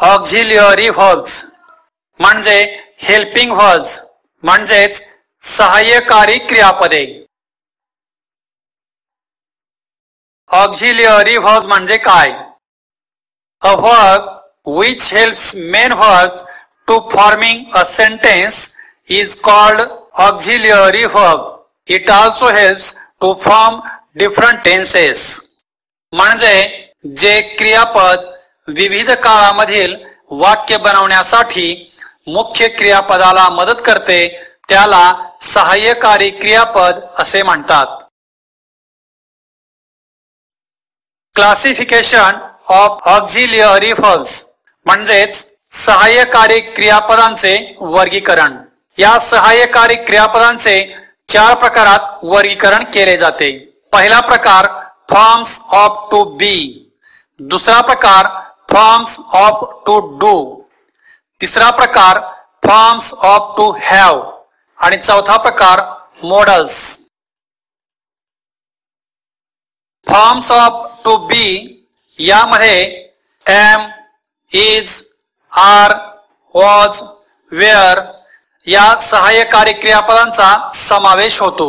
Auxiliary verbs म्हणजे helping verbs म्हणजेच सहाय्यकारी क्रियापदे. ऑक्झिलिअरी व्हर्ब्स म्हणजे काय? A verb which helps main verbs to forming a sentence is called auxiliary verb. It also helps to form different tenses. म्हणजे जे क्रियापद विविध काळामधील वाक्य बनवण्यासाठी मुख्य क्रियापदाला मदत करते त्याला सहाय्यकारी क्रियापद असे म्हणतात. क्लासिफिकेशन ऑफ ऑक्झिलिअरी व्हर्ब्स म्हणजेच सहाय्यकारी क्रियापदांचे वर्गीकरण. या सहाय्यकारी क्रियापदांचे 4 प्रकारात वर्गीकरण केले जाते. पहिला प्रकार फॉर्म्स ऑफ टू बी, दुसरा प्रकार फॉर्म्स ऑफ टू डू, तिसरा प्रकार फॉर्म्स ऑफ टू हॅव आणि चौथा प्रकार modals. Forms of to be यामध्ये am, is, are, was, were या सहाय्यकारी क्रियापदांचा समावेश होतो.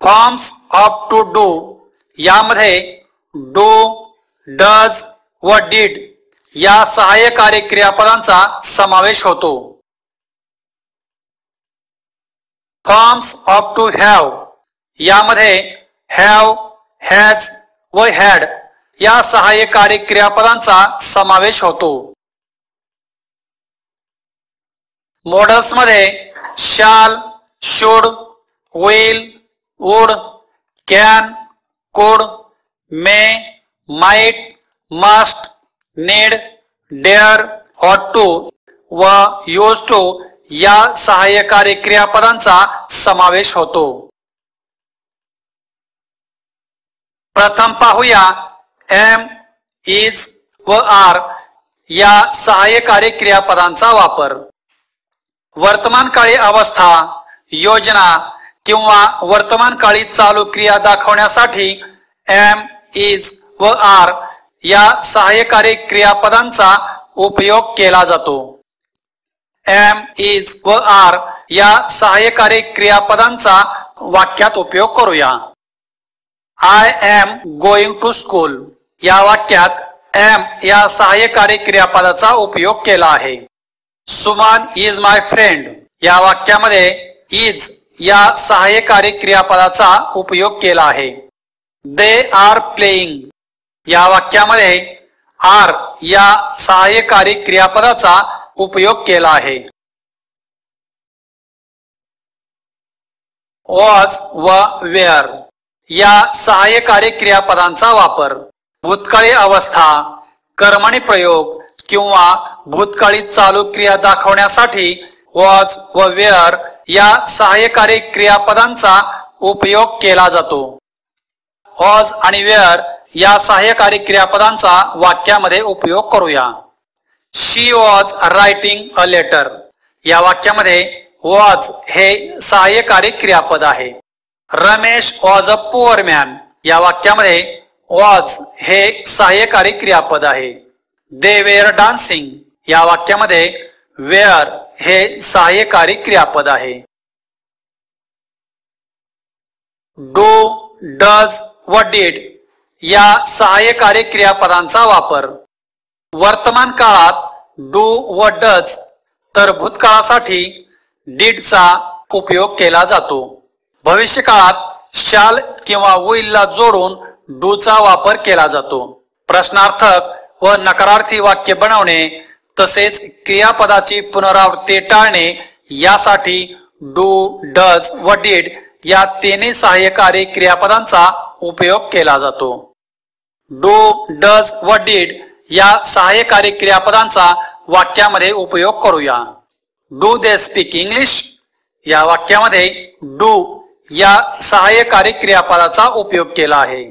फॉर्म्स ऑफ टू डू यामध्ये डू, डज व डिड या सहाय्यकारी क्रियापदांचा समावेश होतो. फॉर्म्स ऑफ टू हॅव यामध्ये हॅव, हॅज व हॅड या सहाय्यकारी क्रियापदांचा समावेश होतो. मॉडल्स मध्ये शाल, शुड, विल, वुड, कॅन, कुड, मे, माइट, मस्ट, नीड, डेअर, ऑट टू व यूज टू या सहाय्यकारी क्रियापदांचा समावेश होतो. प्रथम पाहूया एम, इज व आर या सहाय्यकारी क्रियापदांचा वापर. वर्तमानकाळी अवस्था, योजना किंवा वर्तमानकाळी चालू क्रिया दाखवण्यासाठी एम, इज व आर या सहाय्यकारी क्रियापदांचा उपयोग केला जातो. एम, इज व आर या सहाय्यकारी क्रियापदांचा वाक्यात उपयोग करूया. I am going to school या वाक्यात एम या सहाय्यकारी क्रियापदाचा उपयोग केला आहे. सुमन इज माय फ्रेंड या वाक्यामध्ये इज या सहाय्यकारी क्रियापदाचा उपयोग केला आहे. दे आर प्लेइंग या वाक्यामध्ये आर या सहाय्यकारी क्रियापदाचा उपयोग केला आहे. वॉज व वेअर या सहाय्यकारी क्रियापदांचा वापर. भूतकाळी अवस्था, कर्मणी प्रयोग किंवा भूतकाळी चालू क्रिया दाखवण्यासाठी वॉज व वेअर या सहाय्यकारी क्रियापदांचा उपयोग केला जातो. वॉज आणि वेअर या सहाय्यकारी क्रियापदांचा वाक्यामध्ये उपयोग करूया. शी वॉज रायटिंग अ लेटर या वाक्यामध्ये वॉज हे सहाय्यकारी क्रियापद आहे. Ramesh was a poor man या वाक्यामध्ये वॉज हे सहाय्यकारी क्रियापद आहे. दे वेअर डान्सिंग या वाक्यामध्ये वेअर हे सहाय्यकारी क्रियापद आहे. डू, डज व डिड या सहाय्यकारी क्रियापदांचा वापर. वर्तमान काळात डू व डज तर भूतकाळासाठी डिडचा उपयोग केला जातो. भविष्य काळात शाल किंवा विल ला जोडून डूचा वापर केला जातो. प्रश्नार्थक व नकारार्थी वाक्य बनवणे तसेच क्रियापदाची पुनरावृत्ती टाळणे यासाठी डू, डज व डिड या तिन्ही सहाय्यकारी क्रियापदांचा उपयोग केला जातो. डू, डज व डिड या सहाय्यकारी क्रियापदांचा वाक्यामध्ये उपयोग करूया. डू दे स्पीक इंग्लिश या वाक्यामध्ये डू या सहाय्यकारी क्रियापदाचा उपयोग केला आहे.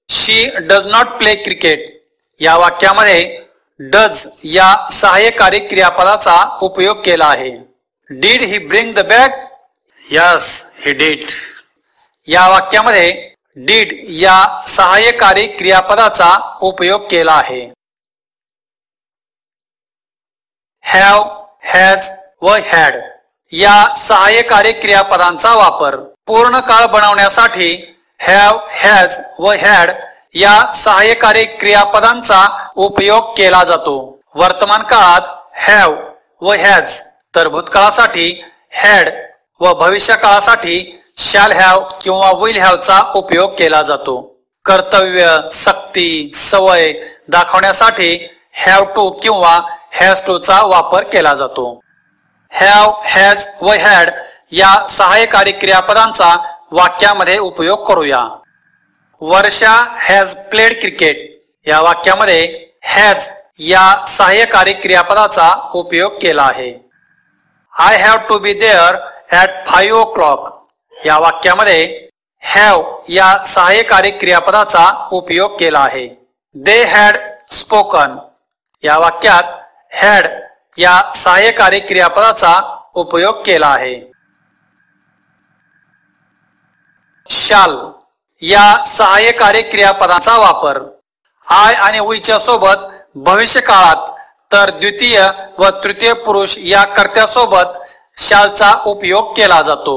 शी डज नॉट प्ले क्रिकेट या वाक्यामध्ये डज या सहाय्यकारी क्रियापदाचा उपयोग केला आहे. Did he bring the bag? Yes he did या वाक्यामध्ये did या सहाय्यकारी क्रियापदाचा उपयोग केला आहे. have, has व had या सहाय्यकारी क्रियापदांचा वापर पूर्ण काळ बनवण्यासाठी have, has व had या सहाय्यकारी क्रियापदांचा उपयोग केला जातो. वर्तमान काळात have व has तर भूतकाळासाठी had व भविष्य काळासाठी shall have किंवा will have चा उपयोग केला जातो. कर्तव्य, सक्ती, सवय दाखवण्यासाठी have to किंवा has to चा वापर केला जातो. have, has व had या सहाय्यकारी क्रियापदांचा वाक्यामध्ये उपयोग करूया. वर्षा हॅज प्लेड क्रिकेट या वाक्यामध्ये हॅज या सहाय्यकारी क्रियापदाचा उपयोग केला आहे. I have to be there at 5 o'clock या वाक्यामध्ये हॅव या सहाय्यकारी क्रियापदाचा उपयोग केला आहे. दे हॅड स्पोकन या वाक्यात हॅड या सहाय्यकारी क्रियापदाचा उपयोग केला आहे. शाल या सहाय्यकारी क्रियापदांचा वापर आय आणि वीच्या सोबत भविष्य काळात तर द्वितीय व तृतीय पुरुष या कर्त्यासोबत शालचा उपयोग केला जातो.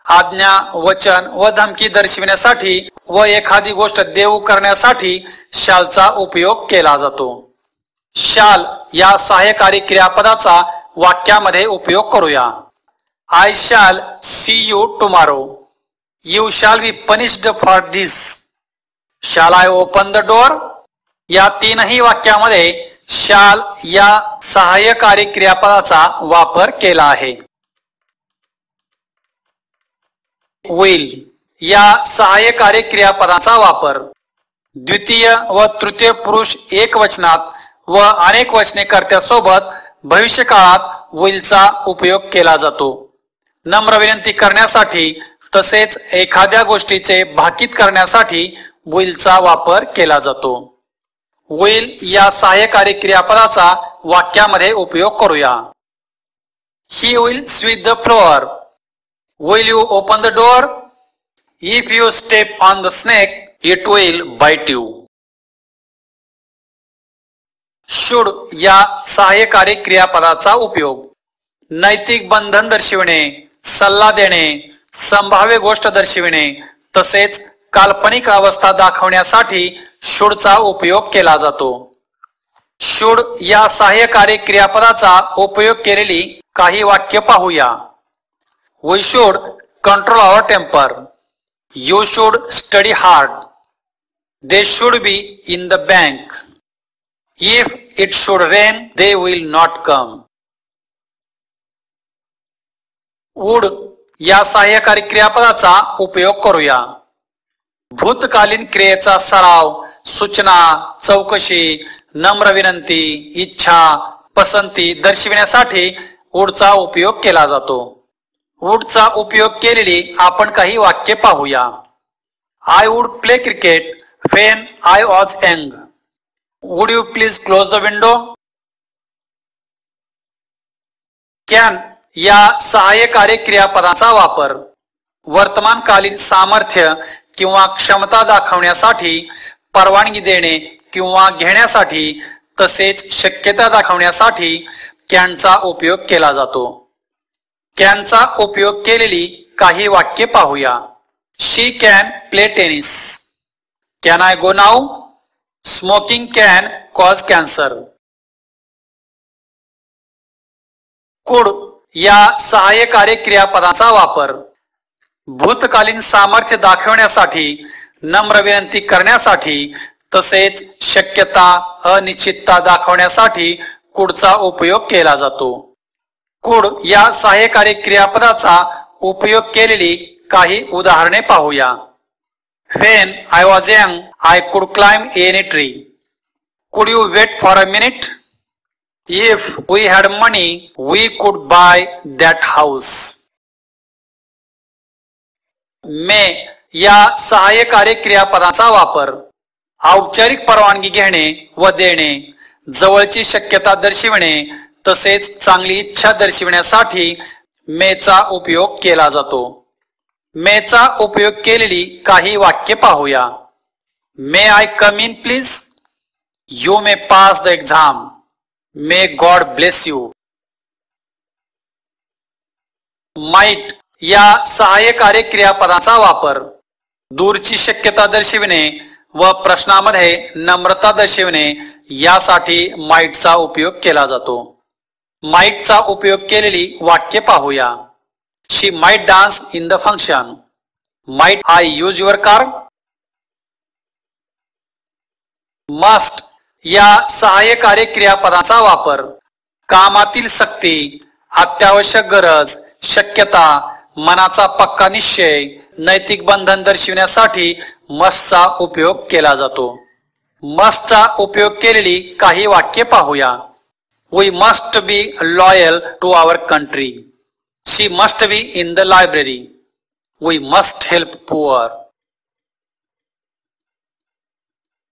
आज्ञा, वचन व धमकी दर्शविण्यासाठी व एखादी गोष्ट देऊ करण्यासाठी शालचा उपयोग केला जातो. शाल या सहाय्यकारी क्रियापदाचा वाक्यामध्ये उपयोग करूया. I shall see you tomorrow. You shall be punished for this. Shall I open the door? या तीनही वाक्यामध्ये shall या सहाय्यकारी क्रियापदाचा वापर केला आहे. will या सहाय्यकारी क्रियापदाचा वापर द्वितीय व तृतीय पुरुष एकवचनात व अनेक वचने कर्त्यासोबत भविष्य काळात will चा उपयोग केला जातो. नम्र विनंती करण्यासाठी तसेच एखाद्या गोष्टीचे भाकीत करण्यासाठी will चा वापर केला जातो. will या सहाय्यकारी क्रियापदाचा वाक्यामध्ये उपयोग करूया. He will sweep the floor. Will you open the door? If you step on the snake, it will bite you. should या सहाय्यकारी क्रियापदाचा उपयोग नैतिक बंधन दर्शविणे, सल्ला देणे, संभाव्य गोष्ट दर्शविणे तसेच काल्पनिक अवस्था दाखवण्यासाठी should चा उपयोग केला जातो. should या सहाय्यकारी क्रियापदाचा उपयोग केलेली काही वाक्य पाहूया. We should control our temper. You should study hard. They should be in the bank. If it should rain, they will not come. would या सहाय्यकारी क्रियापदाचा उपयोग करूया. भूतकालीन क्रियेचा सराव, सूचना, चौकशी, नम्र विनंती, इच्छा, पसंती दर्शविण्यासाठी would चा उपयोग केला जातो. would चा उपयोग केलेली आपण काही वाक्य पाहूया. I would play cricket when I was young. Would you please close the window? can या सहाय्यकारी क्रियापदांचा वापर वर्तमानकालीन सामर्थ्य किंवा क्षमता दाखवण्यासाठी, परवानगी देणे किंवा घेण्यासाठी तसेच शक्यता दाखवण्यासाठी कॅनचा उपयोग केला जातो. कॅनचा उपयोग केलेली काही वाक्य पाहूया. She can play tennis. Can I go now? Smoking can cause cancer. Could या सहाय्यकारी क्रियापदांचा वापर भूतकालीन सामर्थ्य दाखवण्यासाठी, नम्र विनंती करण्यासाठी तसेच शक्यता, अनिश्चितता दाखवण्यासाठी कुडचा उपयोग केला जातो. कुड या सहाय्यकारी क्रियापदाचा उपयोग केलेली काही उदाहरणे पाहूया. When I was young, I could climb any tree. Could you wait for a minute? If we had money, we could buy that house. मे या सहाय्यकारी क्रियापदांचा वापर औपचारिक परवानगी घेणे व देणे, जवळची शक्यता दर्शविणे तसेच चांगली इच्छा दर्शविण्यासाठी मेचा उपयोग केला जातो. मे चा उपयोग केलेली काही वाक्य पाहूया. May I come in please? You may pass the exam. May God bless you. Might या सहाय्यकारी क्रियापदांचा वापर दूरची शक्यता दर्शविणे व प्रश्नामध्ये नम्रता दर्शविणे यासाठी माइटचा उपयोग केला जातो. माइटचा उपयोग केलेली वाक्य पाहूया. She might dance in the function. Might I use your car? Must या सहाय्यकारी क्रियापदांचा वापर कामातील सक्ती, अत्यावश्यक गरज, शक्यता, मनाचा पक्का निश्चय, नैतिक बंधन दर्शविण्यासाठी मस्टचा उपयोग केला जातो. मस्टचा उपयोग केलेली काही वाक्य पाहूया. We must be loyal to our country. She must be in the library. We must help poor.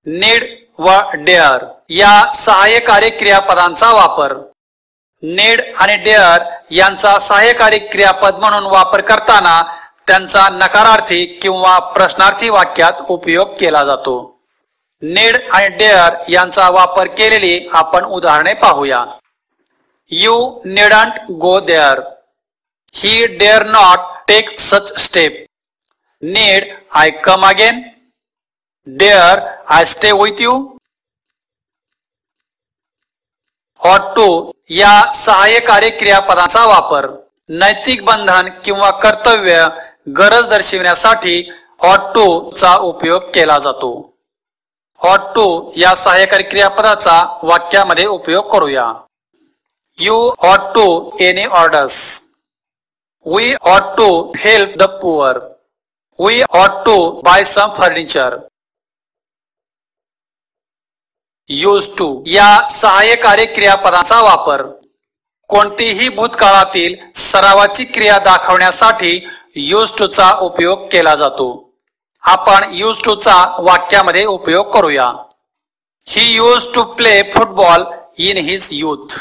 Need व डेअर या सहाय्यकारी क्रियापदांचा वापर नीड आणि डेअर यांचा सहाय्यकारी क्रियापद म्हणून वापर करताना त्यांचा नकारार्थी किंवा प्रश्नार्थी वाक्यात उपयोग केला जातो. नीड आणि डेअर यांचा वापर केलेली आपण उदाहरणे पाहूया. You needn't go there. He dare not take such step. Need I come again. Dare I stay with you. Ought to या सहाय्यकारी क्रियापदांचा वापर नैतिक बंधन किंवा कर्तव्य, गरज दर्शविण्यासाठी ऑट टू चा उपयोग केला जातो. ऑट टू या सहाय्यकारी क्रियापदाचा वाक्यामध्ये उपयोग करूया. You ought to any orders. We ought to help the poor. We ought to buy some furniture. Used to या सहाय्यकारी क्रियापदांचा वापर कोणतीही भूतकाळातील सरावाची क्रिया दाखवण्यासाठी यूज टू चा उपयोग केला जातो. आपण यूज टू चा वाक्यामध्ये उपयोग करूया. He used to play football in his youth.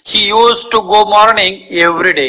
He used to go morning every day.